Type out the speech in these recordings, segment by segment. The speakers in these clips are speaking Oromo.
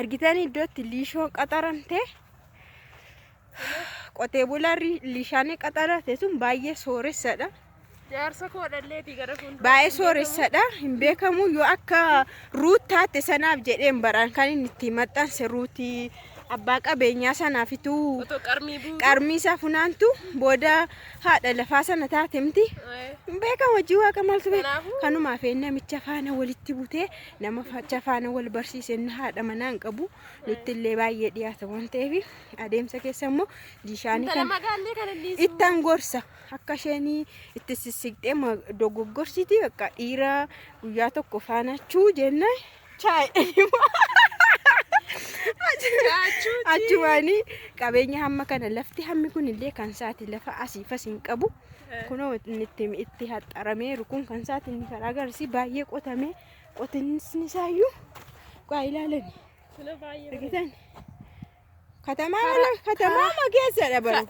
argitanii iddootti liishoo qaxaramte qotee bulaa liishaanii qaxarate sun baay'ee sooressadha. Jaarsa koodhalleetii gara fuuldura. Baay'ee sooressadha. Hin beekamu yoo akka ruut taate sanaaf jedheen baraan kan inni itti maxxanse ruutii abbaa qabeenyaa sanaafitu qarmii isaa funaantu booda haadha lafaa sana taate miti. Hin beekamu hojii waaqa maaltu beeka. Kanumaaf namicha faana walitti butee nama faana wal barsiise haadha manaa hin qabu. Nutti illee baay'ee dhiyaata waan ta'eef adeemsa keessa immoo liishaanii kan ittaan gorsa akka isheen itti sissiqxee dogoggorsiti akka dhiira guyyaa tokko faanachuu jennaan chaayee. Achumaani qabeenya hamma kana lafti hammi kun illee kan saati lafa asiifas hin qabu. Kunoo itti haxxarameeru kun kan saati inni karaa garsi baay'ee qotamee qotinni isaayyuu gaa ilaalani. Argitan katamaa mageessadha baru.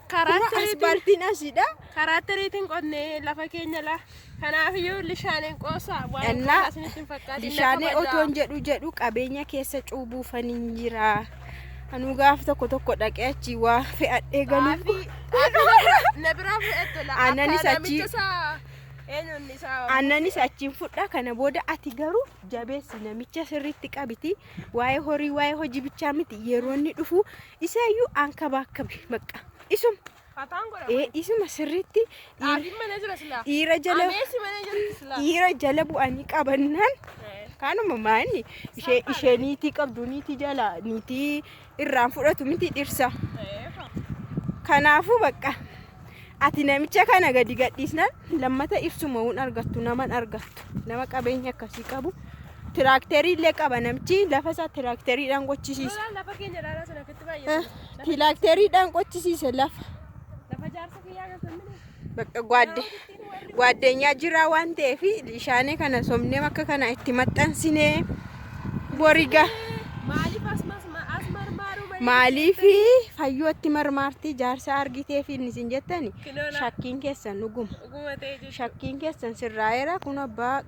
Asfaaltiin asidha. Karatteriitiin qonnee lafa keenya la. Kanaafiyyuu lishaaneen qoosaa waan asinitti hin fakkaatin. Lishaanee otoon jedhu qabeenya keessa cuubuufanii jira. Anu gaaf tokko dhaqee achi waa fe'adhee galuu. Na biraa fe'attu la. Annanis achiin fudha kana booda ati garuu jabeessi namicha sirriitti qabiti. Waa'ee horii waa'ee hojii bichaa miti yeroo inni dhufu isaayyuu ankabaakkabi bakka isuma. Isuma sirriitti dhiira jala bu'anii qabannaan kanuma maanni ishee niitii qabdu niitii jala niitii irraan fudhatu miti dhirsa. Kanaafuu bakka ati namicha kana gadi gadhiisnaan lammata ibsuma uun argattu naman argattu nama qabeenya akkasii qabu. Tiraakterii illee qaba namichi lafa isaa tiraakteriidhaan qochisiisa. Tiraakteriidhaan qochisiisa lafa. Bakka gwaddeenyaa jira waan ta'eef lishaanee kana somnee akka kana itti maxxansinee boriga maaliif fayyootti marmaartii jaarsa argitee fi isin jettani shakkiin keessan dhuguma shakkiin keessan sirraa'eera kun abbaa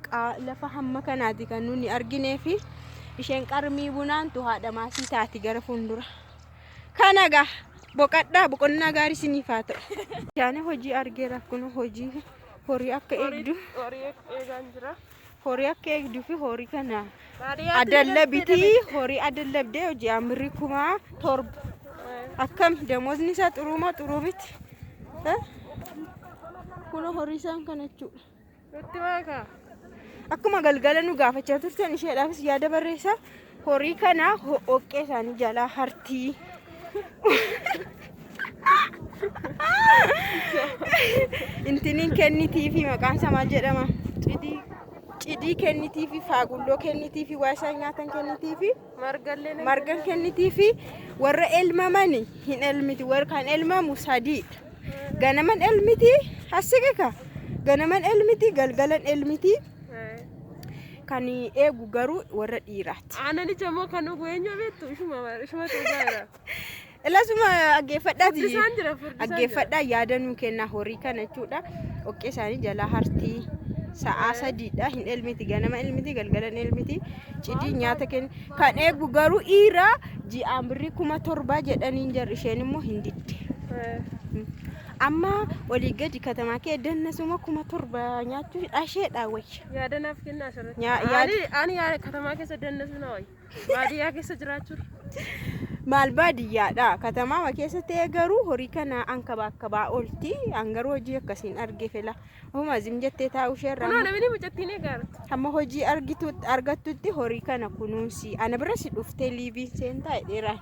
lafa hamma kanaati kan nuni arginee fi isheen qarmii bunaantu haadha maasii taati gara fuuldura kanaga boqadhaa boqonnaa gaarii isiniif haa ta'u. Lishaanee hojii argeera kun hojii horii akka eegdu horii akka eegduu fi horii kana adallabiti horii adallabdee hojii amirri 7,000 akkam damoosni isaa xuruuma xurumiti kun horii isaan kana jechuudha. Akkuma galgala nu gaafachaa turtan isheedhaafis yaada barreessaa horii kana oqqee isaanii jalaa hartii. Intiniin kennitiifi maqaan isaa maal jedhama? Cidii kennitiifi faagulloo kennitiifi waa isaan nyaatan kennitiifi margan kennitiifi warra elmamani hin elmiti warra kan elmamu sadiidha. Ganaman elmiti hasigika ganaman elmiti galgalan elmiti kan eegu garuu warra dhiiraati. Aanani jamoo kan eenyu beektu ishuma tuugaara. Elasuma aggeeffadhaa yaada nuu kennaa horii kana jechuudha. Oqqee isaanii jalaa hartii sa'a sadiidha hin elmiti ganama elmiti galgalan elmiti cidii nyaata kenni kan eegu garuu dhiira ji'aan birrii 7,000 jedhaniin jarri isheen immoo hin didde. Amma walii gadi katamaa kee dannasuma 7,000 nyaachuu hidhasheedha wayya. Yaada naaf kennaa asirratti. Ani yaada katamaa keessa dannasu na wayya. Baadiyyaa keessa jiraachuudha. Maal baadiyyaadha katamaa keessa ta'e garuu horii kana ankabaakabaa oolti angaruu hojii akkasiin argee fela homa zim jettee taa'u sheerra kunoo namni mucattiin eegaarti hamma hojii argattutti horii kana kunuunsi ana bira si dhuftee liibiin seentaa dheeraan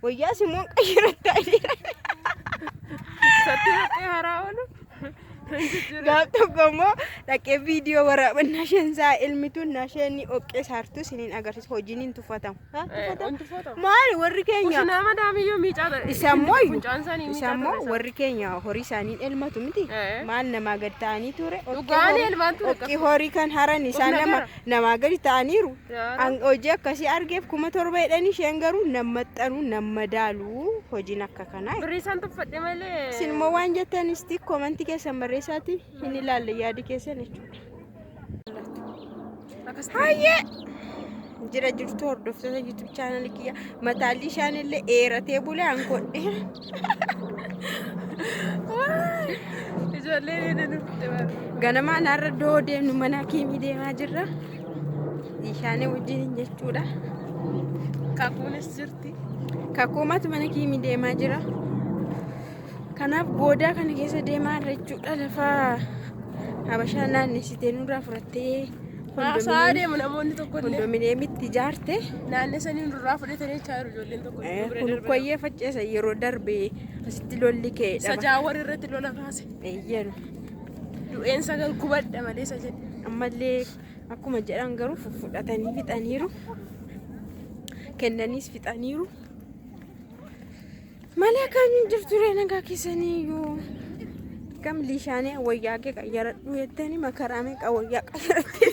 wayyaa simoon qayyiratta dheeraan satti haraa oolu gaaf tokkommoo dhaqee viidiyoo waraabannaa shensaa ilmituun nasheenni oqqee saartuu siniin agarsiisa hojiin hin tuffatamu. Maali warri keenya nama daamiyyuu miicaa isammoo warri keenya horii isaaniin elmatu miti maal namaa gad ta'anii ture oqqii horii kan haran isaan namaa gadi ta'aniiru hojii akkasii argeef 7,000 jedhanii isheen garuu nammaxxanuu nammadaaluu hojiin akka kanaa birrii isaan tuffadhe malee sinimmoo waan jettanisti komantii keessan barreessaati hin ilaalle yaadi keessan jechuudha. Hayyee jira jirtu hordoftoota YouTube channel kiyya mataalli ishaanillee eeratee bulee ankodhe. Ijoolleen inni nutti bara. Ganama naarra doo deemnu mana kiimii deemaa jirra. Ishaanii wajjin jechuudha. Kakuunis jirti. Kakuumatu mana kiimii deemaa jira. Kanaaf boodaa kana keessa deemaa irra jechuudha lafa habashaa naannessitee nurraa fudhattee Haasaa deemu namoonni tokko illee. kondominiyeemitti ijaarte. Naannessanii nurraa fudhatanii jaaru ijoolleen tokko. Kun koyyee facceessa yeroo darbe asitti lolli ka'e dhaba. Sajaawwan irratti lola kaase. Eeyyan. Du'een sagal gubadha malee isa jedhe. Ammallee akkuma jedhan garuu fudhatanii fixaniiru. Kennaniis fixaniiru. Malee kan jirtu nagaa keessanii iyyuu gam lishaanii wayyaa kee qayyaradhu jettanii makaraa meeqa wayyaa qayyaratti.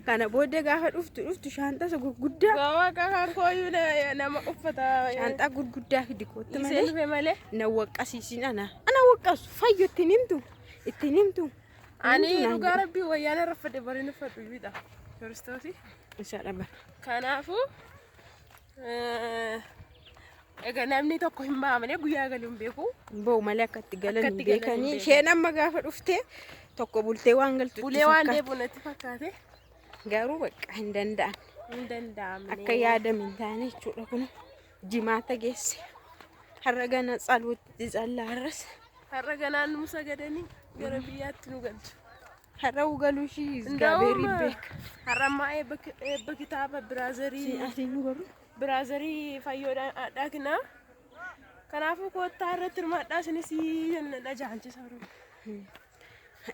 Kana booddee gaafa dhuftu shaantaa gurguddaa. Gaafa kan kooyyuu nama uffata. Shaantaa gurguddaa fidi kootti Iseen dhufe malee. na waqqasiisin ana waqqasu fayyo ittiin himtu. Ani dhugaa rabbii wayyaana raffadhe bariin uffadhu iyyuudha. Kiristoosii. Isa dhaba. Kanaafuu egaa namni tokko hin baamne guyyaa galuun beeku. Bo'u malee akkatti galan Akkatti hin galan hin beekanii. beekan. Isheen amma gaafa dhufte tokko bultee waan galtu Ulee waan deebi'u natti fakkaate. garuu bakka hin danda'an. Hin danda'amne. Akka yaadame hin taane jechuudha kun jimaata geesse. Har'a gana tsaluutti tsallaa har'as. Har'a ganaan nu sagadanii gara biyyaatti nu galchu. Har'a ugaluu ishii gaabeerii beeka. Har'a ammaa eebba kitaaba biraazarii. Asii nu garuu. Biraazarii fayyoodhaa kinaa. Kanaafuu koottaa irratti hirmaadhaa isinis jenna jaalchisa.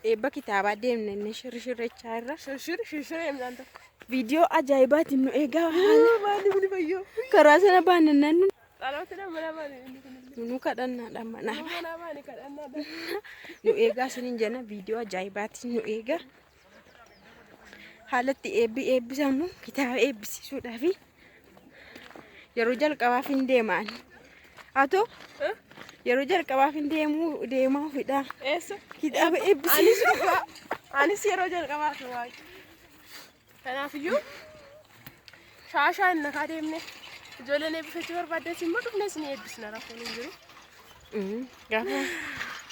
Eebba kitaabaa deemne inni shirshirrechaa irra. Shirshiree midhaan tokko. Viidiyoo ajaa'ibaatiin nu eegaa haala Maali kun fayyoo? karaa sana baannannaan Dhaloota nama lamaanii. nu kadhannaadhaan manaa. Nama lamaanii kadhannaa. Nu eegaa isiniin jenna viidiyoo ajaa'ibaatiin nu eegaa. Haalatti eebbisamu kitaaba eebbisiisuudhaaf yeroo jalqabaaf hin deemaan. Haa ta'u yeroo jalqabaaf hin deemaa fidha. Eessa? Kitaaba eebbisiisu. Anis yeroo jalqabaaf waayee. Kanaafiyyuu shaashaan nakaa deemne ijoolleen eebbifachuu barbaaddees immoo dhufnes ni eebbisna rakkoon hin jiru. Gaafa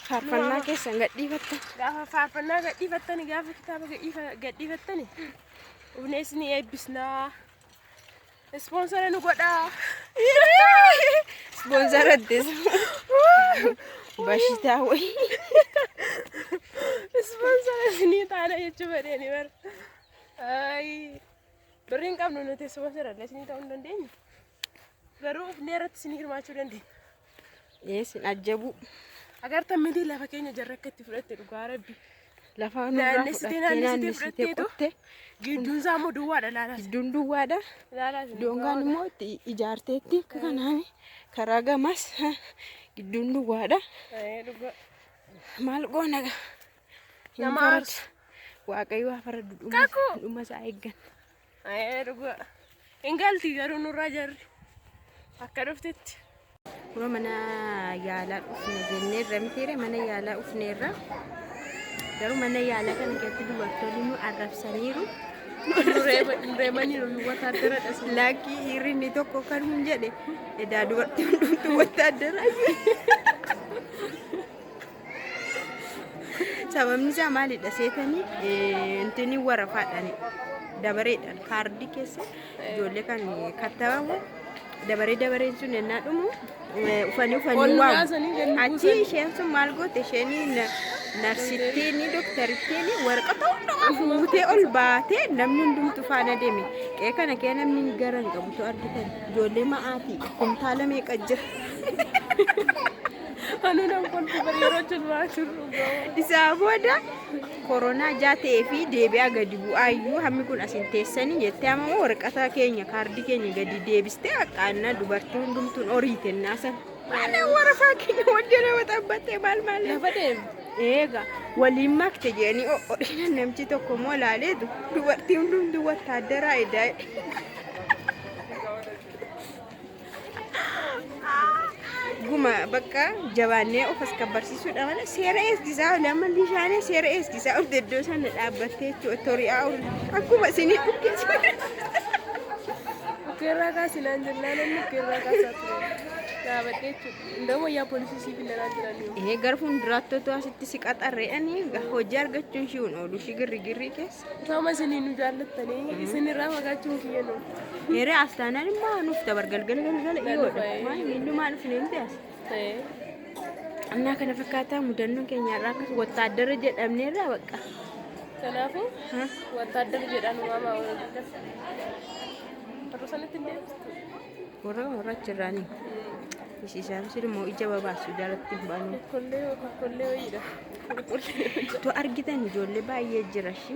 faarfannaa keessan gadhiifattan. Gaafa faarfannaa gadhiifattani gaafa kitaaba gadhiifattani dhufnes ni eebbisnaa. Ispoonsara nu godhaa. Ispoonsara addees. Bashitaa wayii. Ispoonsara isinii taana jechuu fedheeni bara. Birriin qabnu nuti ispoonsara illee isinii ta'uu hin dandeenyu. Garuu ufnee irratti isinii hirmaachuu dandeenya. Yeesin ajjabu. Agartan miti lafa keenya jarra akka itti fudhatte dhugaa rabbi. Lafa nurraa fudhattee fudhattee gidduun isaa immoo duwwaadha laalaas. Gidduun duwwaadha. Laalaas. Doongaan immoo itti ijaarteetti akka kanaan karaa gamas gidduun duwwaadha. Maal goona gaa? Nama aarsu. Waaqayyo haa faradu dhuma isaa eeggan. Dhugaa. Hin galti garuu nurraa jarri. Akka dhuftetti. Kun mana yaalaa dhufne jennee irra mitiire mana yaalaa dhufne irra. Garuu mana yaalaa kana keessatti dubartoonni nu arrabsaniiru. Reemanii nu wataadara dhasa. Laakii hirrinni tokko kan hin jedhe edaa dubartii hundumtuu wataadara. Sababni isaa maalidha seetanii intini warafaadhaan dabareedhaan kaardii keessa ijoollee kan kattabamu dabareen sun ennaa dhumu ufanii waamu. Achi isheen sun maal goote isheen narsittiin doktarittiin waraqata hundumaa fuutee ol baatee namni hundumtu faana deeme. Qe'ee kana kee namni gara hin qabutu argitan ijoollee ma'aatii kumtaala meeqa jira. Anu nam kolfu bari yeroo jirraa jirru Isaa booda koronaa jaatee fi deebi'aa gadi bu'aayyuu hammi kun asin teessanii jettee amma waraqata keenya kaardii keenya gadi deebistee haqqaannaa dubartii hundumtuun horii kennaa san. Maala warafaa keenya wajjin waxabbattee maal lafa deemu. Eega waliin makte jedhanii hodhina namchi tokko immoo laaleetu dubartii hundumtuu wattaaddaraa edaa. guma bakka jabaannee of askabbarsiisuudha malee seera eegsisaa lama lishaanee seera eegsisaa ol deddoo sana dhaabbattee jechuudha toriyaa ol akkuma isinii dhukkee Kerra kasinan jennan inni kerra kasatu. Dhaabbattee jechuudha. Indoo yaa poolisii siif ilaalaa jiranii. Garfuun duraattotu asitti si qaxarreedhanii hojii argachuun shi oolu shi girri keessa. Sama isinii nu jaallattanii isinirraa fagaachuun kiyyannu. Yeroo astaanaan immoo nuuf dabargalgal dhiyoodha. Maal miillumaa dhufnee hin ta'as. Annaa kana fakkaataa mudannoon keenyarraa akkas wattaaddara jedhamneerraa bakka. Kanaafuu wattaaddara jedhamu maamaa waliin. Terusanitti deebistu. Warra achirraanii. Isaan immoo ija babaasu jalatti hin baanu. Kollee wayiidha. Tu argitan ijoollee baay'ee jira shi.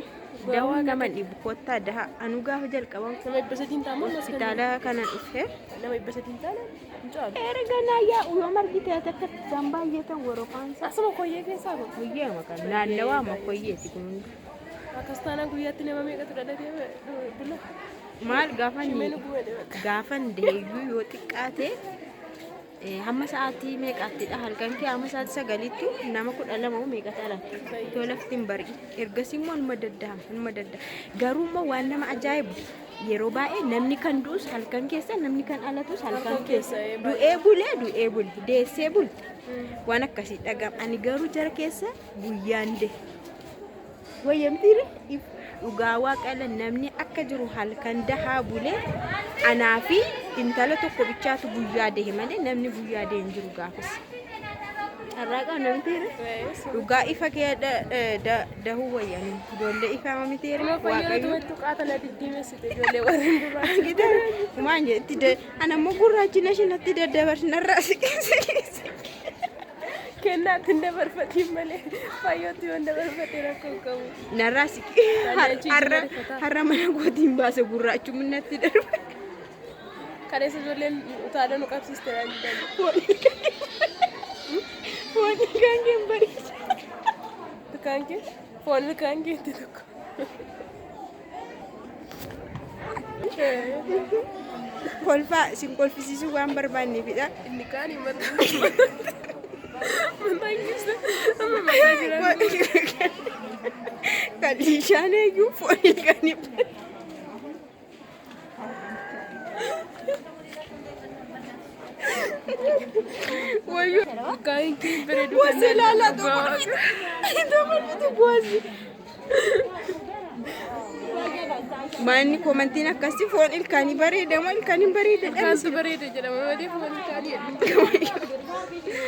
Dawaa nama dhibu kottaa daha anu gaafa jalqaban. Nama ibsatiin taa'amu hospitaala kana dhufee. Nama ibsatiin taa'amu hin caalu. Erga naayyaa yoo margite akka tan baay'ee tan worofaansa. Asuma koyyee keessaa kun. Koyyee maqaan naannawaa ma koyyeeti kun. Akkas taanaan guyyaatti nama meeqatu dhalatee bula. Maal gaafan deeyyuu yoo xiqqaate hamma sa'aatii meeqaattidha halkan kee hamma sa'aatii sagaliitti nama 12 meeqata alatti yoo lafti hin bari ergasii immoo numa daddaa garuu immoo waan nama ajaa'ibu yeroo baay'ee namni kan du'us halkan keessa namni kan alatus halkan keessa du'ee bule deessee bulte waan akkasii dhagam ani garuu jara keessa guyyaan de wayyamtiire dhugaa waaqala namni akka jiru halkan dahaa bulee anaa fi intala tokko bichaatu guyyaa dehe malee namni guyyaa dehe hin jiru gaafas. Har'aaqa namtiire dhugaa ifa kee dahuu wayyaanii ijoollee ifa mamiteere waaqayyo qaatana diddiimessite ijoollee warreen gurraacha. Maan jetti anammoo gurraachina shinatti daddabarsinarraa siqeesse. Kennaatti hin dabarfatiin malee fayyootti yoo hin dabarfatee rakkoo qabu. Narraa siqee har'a mana kootiin baase gurraachumni natti darba. Kaleessa ijoolleen utaala nu qabsiiste naan jedhani. Foon ilkaan kee bareeda. Ilkaan kee? Foon ilkaan keetti tokko. Kolfaa isin kolfisiisuu waan barbaanneefidha. Inni kaan hin barbaadu. Kalishaan eeyyuu foon ilkaanii wayyuu ilkaan kee bareedu bu'aasi ilaalaa tokko bu'aasi. Manni komantiin akkasii foon ilkaanii bareeda moo ilkaaniin bareeda? Ilkaantu bareeda jedhama malee foon ilkaanii hedduudha.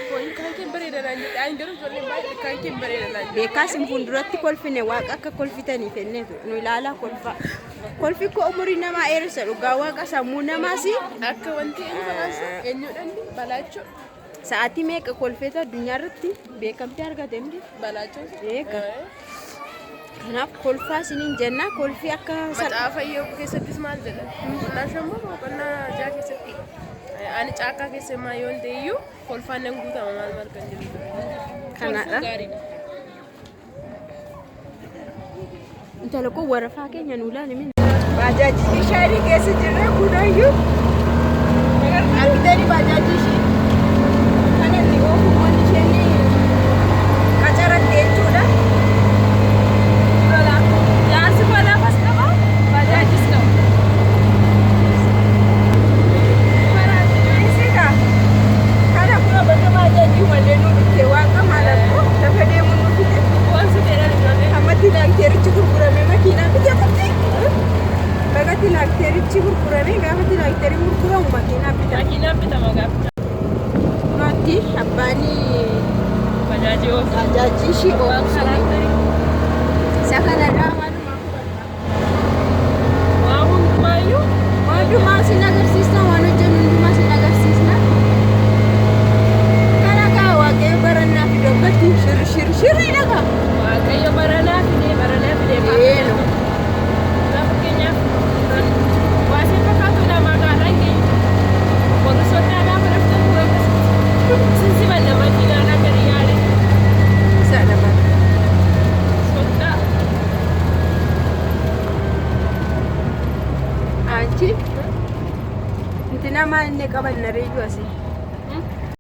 Foon ilkaan kee bareeda naan jedhe ani garuu ijoolleen baay'ee ilkaan kee bareeda naan jedhe. Beekaas hin fuulduratti kolfine waaqa akka kolfitaniif enneetu nu ilaalaa kolfaa. Kolfi koo umurii namaa dheeressa dhugaa waaqa sammuu namaas akka wanti inni fakkaatu eenyuudhaan balaachoo. Sa'aatii meeqa kolfeeta addunyaa irratti beekamtii argate miti? Balaachoo. Eega. Kanaaf kolfaa isiniin jenna kolfii akka Macaafa Iyyoob keessattis maal jedha? Boqonnaa 5 boqonnaa 6 keessatti ani caakkaa keessa maa yoo ta'e iyyuu kolfaan nan guutama maal kan jiru. Kanaadha. Intala koo warafaa keenya nu ilaali. Bajaajii ishee keessa jirra kunayyuu. Argitanii bajaajii ishee kana inni oofumaan isheen qacaratte jechuudha. Jaarsi balaa pas qaba bajaajis qaba. Kana kuma bakka bajaajii malee nu dhuftee waan qamaadha lafa deemu nu fide. Wanti dheeraa ijoollee. Amma tilaakterichi gurguramee makiinaa biyya qabdi. Bakka tilaakterichi gurguramee gaafa tilaakteriin gurguramu makiinaa bita. Makiinaa bitama gaafa. Nuti abbaanii Bajaajii oofu. bajaajii ishii oofu. Isa kanadhaa maaluma Waa hundumaayyuu hundumaa sin agarsiisna waan hojjennu hundumaa sin agarsiisna. Kana kaa waaqayyo barannaa fi dobbatti shirri dhaga. waaqayyo baranaa fidee Eeno. fakkeenyaaf waasii fakkaatu lamaa gaadhaan keenya warri soddaadaa baraftan dura sinsi banna makiinaadhaa gadi yaade Isa dhaban. soddaa Anchi. Inti nama inni qaban na reeju asii.